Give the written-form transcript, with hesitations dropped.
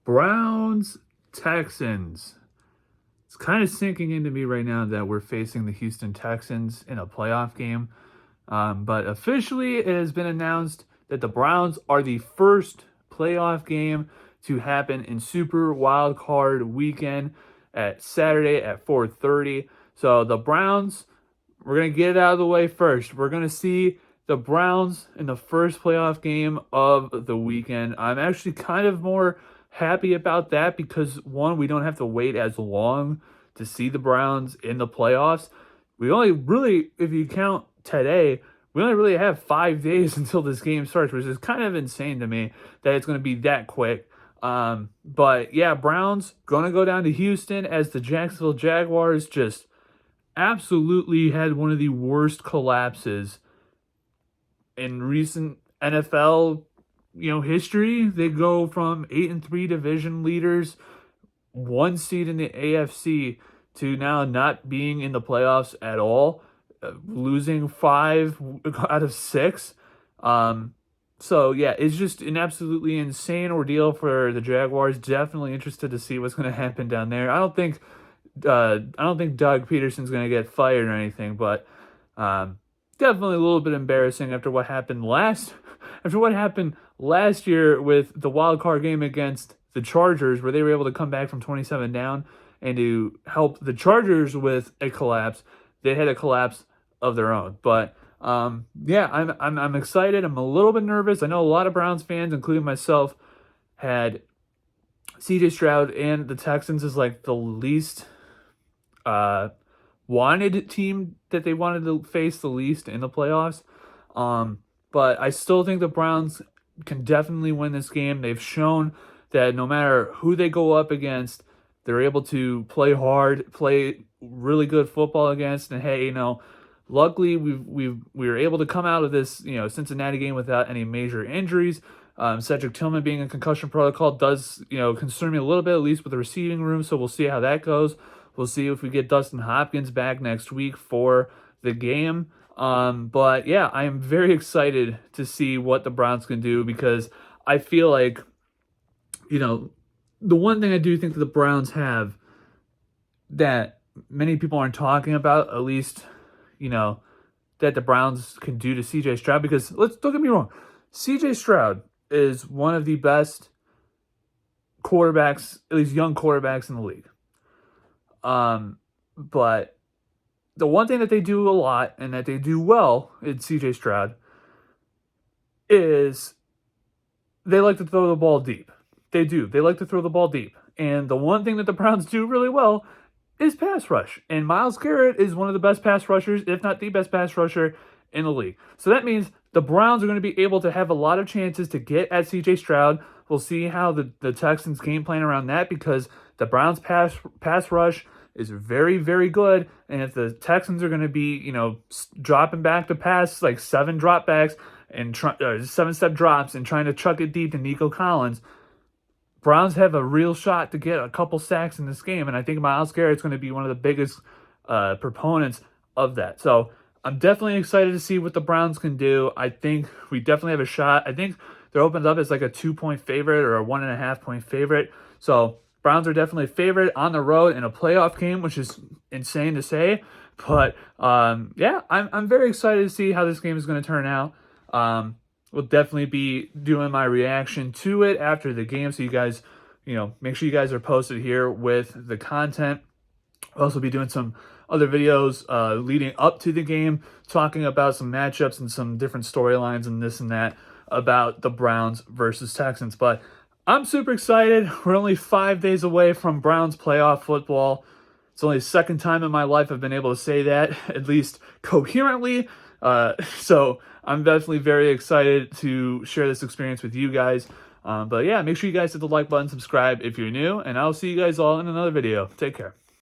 Browns, Texans. It's kind of sinking into me right now that we're facing the Houston Texans in a playoff game. But officially, it has been announced that the Browns are the first playoff game to happen in Super Wild Card Weekend at Saturday at 4:30. So the Browns, we're going to get it out of the way first. We're going to see the Browns in the first playoff game of the weekend. I'm actually kind of more happy about that because, one, we don't have to wait as long to see the Browns in the playoffs. We only really, if you count today, we only really have 5 days until this game starts, which is kind of insane to me that it's going to be that quick. But yeah, Browns going to go down to Houston as the Jacksonville Jaguars just absolutely had one of the worst collapses in recent NFL, history. They go from 8-3 division leaders, 1 seed in the AFC, to now not being in the playoffs at all, losing 5 out of 6. So yeah, it's just an absolutely insane ordeal for the Jaguars. Definitely interested to see what's going to happen down there. I don't think Doug Peterson's going to get fired or anything, but definitely a little bit embarrassing after what happened last year with the wild card game against the Chargers, where they were able to come back from 27 down and to help the Chargers with a collapse. They had a collapse of their own, but yeah, I'm excited. I'm a little bit nervous. I know a lot of Browns fans, including myself, had CJ Stroud and the Texans as like the least wanted team that they wanted to face the least in the playoffs. But I still think the Browns can definitely win this game. They've shown that no matter who they go up against, they're able to play hard, play really good football against. And hey, luckily we were able to come out of this Cincinnati game without any major injuries. Cedric Tillman being in concussion protocol does concern me a little bit, at least with the receiving room. So we'll see how that goes. We'll see if we get Dustin Hopkins back next week for the game. But yeah, I am very excited to see what the Browns can do, because I feel like, the one thing I do think that the Browns have that many people aren't talking about, at least, that the Browns can do to CJ Stroud, because don't get me wrong, CJ Stroud is one of the best quarterbacks, at least young quarterbacks in the league. But the one thing that they do a lot and that they do well in CJ Stroud is they like to throw the ball deep. They do. They like to throw the ball deep. And the one thing that the Browns do really well is pass rush. And Myles Garrett is one of the best pass rushers, if not the best pass rusher in the league. So that means the Browns are going to be able to have a lot of chances to get at CJ Stroud. We'll see how the Texans game plan around that, because the Browns pass rush is very, very good. And if the Texans are going to be, dropping back to pass, like 7 dropbacks and 7-step drops and trying to chuck it deep to Nico Collins, Browns have a real shot to get a couple sacks in this game. And I think Myles Garrett's going to be one of the biggest proponents of that. So I'm definitely excited to see what the Browns can do. I think we definitely have a shot. I think they're opened up as like a 2-point favorite or a 1.5-point favorite. So Browns are definitely a favorite on the road in a playoff game, which is insane to say. But yeah, I'm very excited to see how this game is going to turn out. We'll definitely be doing my reaction to it after the game. So you guys, make sure you guys are posted here with the content. I'll also be doing some other videos leading up to the game, talking about some matchups and some different storylines and this and that about the Browns versus Texans. But I'm super excited. We're only 5 days away from Browns playoff football. It's only the second time in my life I've been able to say that, at least coherently. So I'm definitely very excited to share this experience with you guys. But yeah, make sure you guys hit the like button, subscribe if you're new, and I'll see you guys all in another video. Take care.